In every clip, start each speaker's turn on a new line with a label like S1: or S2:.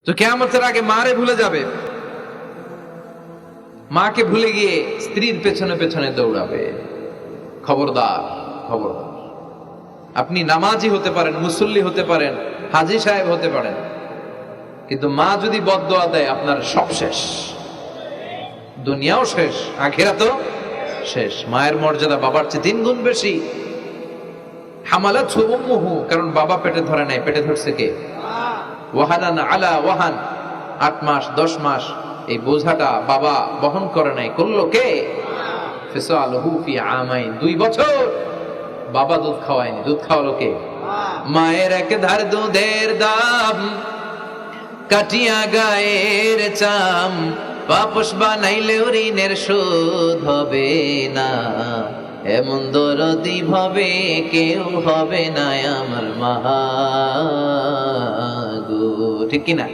S1: তো কিয়ামতের আগে মারে ভুলে যাবে, মাকে ভুলে গিয়ে স্ত্রীর পেছনে পেছনে দৌড়াবে। খবরদার, খবরদার। আপনি নামাজি হতে পারেন, মুসল্লি হতে পারেন, হাজী সাহেব হতে পারেন, কিন্তু মা যদি বদদোয়া দেয় আপনার সব শেষ, দুনিয়াও শেষ, আখিরাতও শেষ। মায়ের মর্যাদা বাবার চেয়ে 3 গুণ বেশি। হামালাতহু উম্মুহু, কারণ বাবা পেটে ধরে নাই, পেটে ধরছে কে? ওয়াহানান আলা ওয়াহান, 8 মাস 10 মাস এই বোঝাটা বাবা বহন করে নাই, করলো কে? ফিসালহু ফি আমাইন, 2 বছর বাবা দুধ খাওয়ায়নি, দুধ খাওয়ালো কে? মায়ের এক ধার দুধের দাম কাটিয়া গায়ের চাম, পাপস বানাইলেও ঋণের শোধ হবে না, এমন দরদি ভাবে কেউ হবে না আমার মা গো। ঠিক কিনা?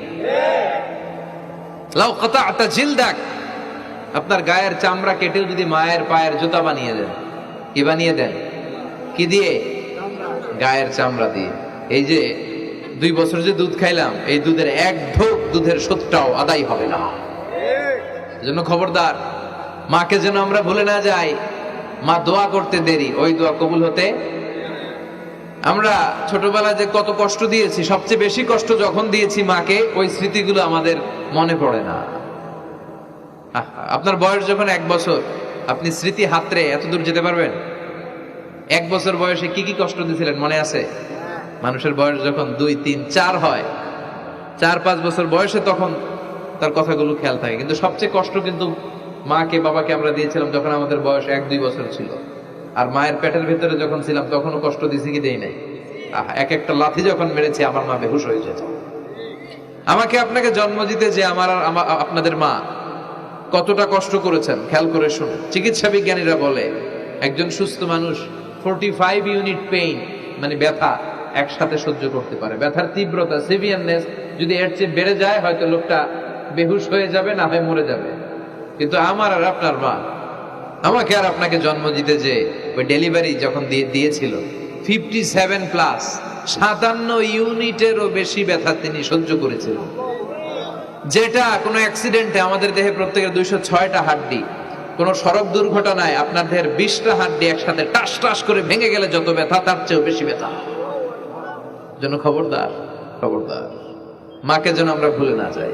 S1: লাউ কাতা'তা জিলদাক, আপনার গায়ের চামড়া কেটেও যদি মায়ের পায়ের জুতা বানিয়ে দেন, কি বানিয়ে দেন? কি দিয়ে? গায়ের চামড়া দিয়ে। এই যে 2 বছর যে দুধ খাইলাম, এই দুধের 1 ঢোক দুধের শোধটাও আদায় হবে না। এজন্য খবরদার, মাকে যেন আমরা ভুলে না যাই। মা দোয়া করতে দেরি, ওই দোয়া কবুল হতে। আমরা ছোটবেলায় যে কত কষ্ট দিয়েছি, সবচেয়ে বেশি কষ্ট যখন দিয়েছি মাকে, ওই স্মৃতিগুলো আমাদের মনে পড়ে না। আপনার বয়স যখন 1 বছর, আপনি স্মৃতি হাতরে এত দূর যেতে পারবেন? 1 বছর বয়সে কি কি কষ্ট দিয়েছিলেন মনে আছে? মানুষের বয়স যখন 2, 3, 4 হয়, 4-5 বছর বয়সে, তখন তার কথাগুলো খেয়াল থাকে। কিন্তু সবচেয়ে কষ্ট কিন্তু মাকে বাবাকে আমরা দিয়েছিলাম যখন আমাদের বয়স 1-2 বছর ছিল। আর মায়ের পেটের ভিতরে যখন ছিলাম তখনও কষ্ট দিয়েছি কি দেই নাই? এক একটা লাথি যখন মেরেছি আমার মা বেহুশ হয়ে যেত। আমাকে আপনাকে জন্ম দিতে যে আমার আপনাদের মা কতটা কষ্ট করেছেন খেয়াল করে শুনুন। চিকিৎসা বিজ্ঞানীরা বলে একজন সুস্থ মানুষ 45 ইউনিট পেইন, মানে ব্যথা, একসাথে সহ্য করতে পারে। ব্যথার তীব্রতা, সিভিয়ারনেস যদি এর চেয়ে বেড়ে যায়, হয়তো লোকটা বেহুশ হয়ে যাবে, না হয় মরে যাবে। কিন্তু আমার আর আপনার মা আমাকে আর আপনাকে জন্ম দিতে যে ওই ডেলিভারি যখন দিয়েছিল, 57+, 57 ইউনিটেরও বেশি ব্যথা তিনি সহ্য করেছিলেন। যেটা কোনো অ্যাক্সিডেন্টে আমাদের দেহে প্রত্যেকের 206টা হাড্ডি, কোন সড়ক দুর্ঘটনায় আপনার দেহের 20টা হাড্ডি একসাথে টাস টাস করে ভেঙে গেলে যত ব্যথা, তার চেয়েও বেশি ব্যথা। জন্য খবরদার, খবরদার, মাকে যেন আমরা ভুলে না যাই।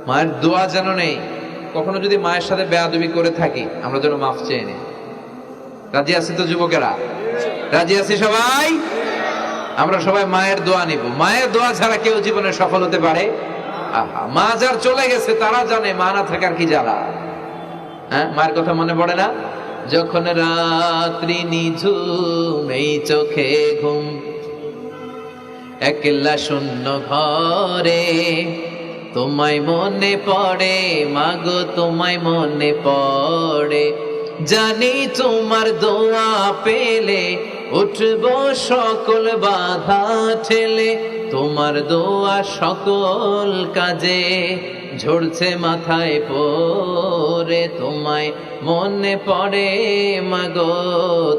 S1: মায়ের দোয়া যেন নেই। কখনো যদি মায়ের সাথে বেয়াদবি করে থাকি, আমরা যেন মাফ চেয়ে নিই। রাজি আছি তো যুবকেরা? রাজি আছি সবাই? আমরা সবাই মায়ের দোয়া নিব। মায়ের দোয়া ছাড়া কেউ জীবনে সফল হতে পারে? মা যার চলে গেছে তারা জানে মা না থাকার কি জ্বালা। হ্যাঁ, মায়ের কথা মনে পড়ে না? যখন রাত্রি নিঝুম, এই চোখে ঘুম, একলা শূন্য ঘরে, তোমায় মনে পড়ে মাগো, তোমায় মনে পড়ে, জানি তোমার দোয়া পেলে উঠব সকল বাধা ঠেলে, তোমার দোয়া সকল কাজে ঝরছে মাথায় পড়ে, তোমায় মনে পড়ে মাগো,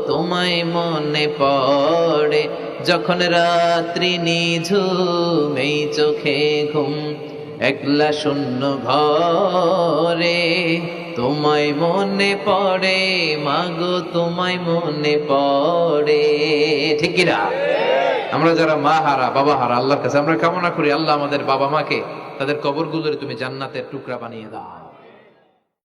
S1: তোমায় মনে পড়ে, যখন রাত্রি নিঝুম, এই চোখে ঘুম, একলা শূন্য ঘরে, তোমায় মনে পড়ে মাগো, তোমায় মনে পড়ে। ঠিক কি না? আমরা যারা মা হারা, বাবা হারা, আল্লাহর কাছে আমরা কামনা করি, আল্লাহ আমাদের বাবা মাকে, তাদের কবরগুলোরে তুমি জান্নাতের টুকরা বানিয়ে দাও।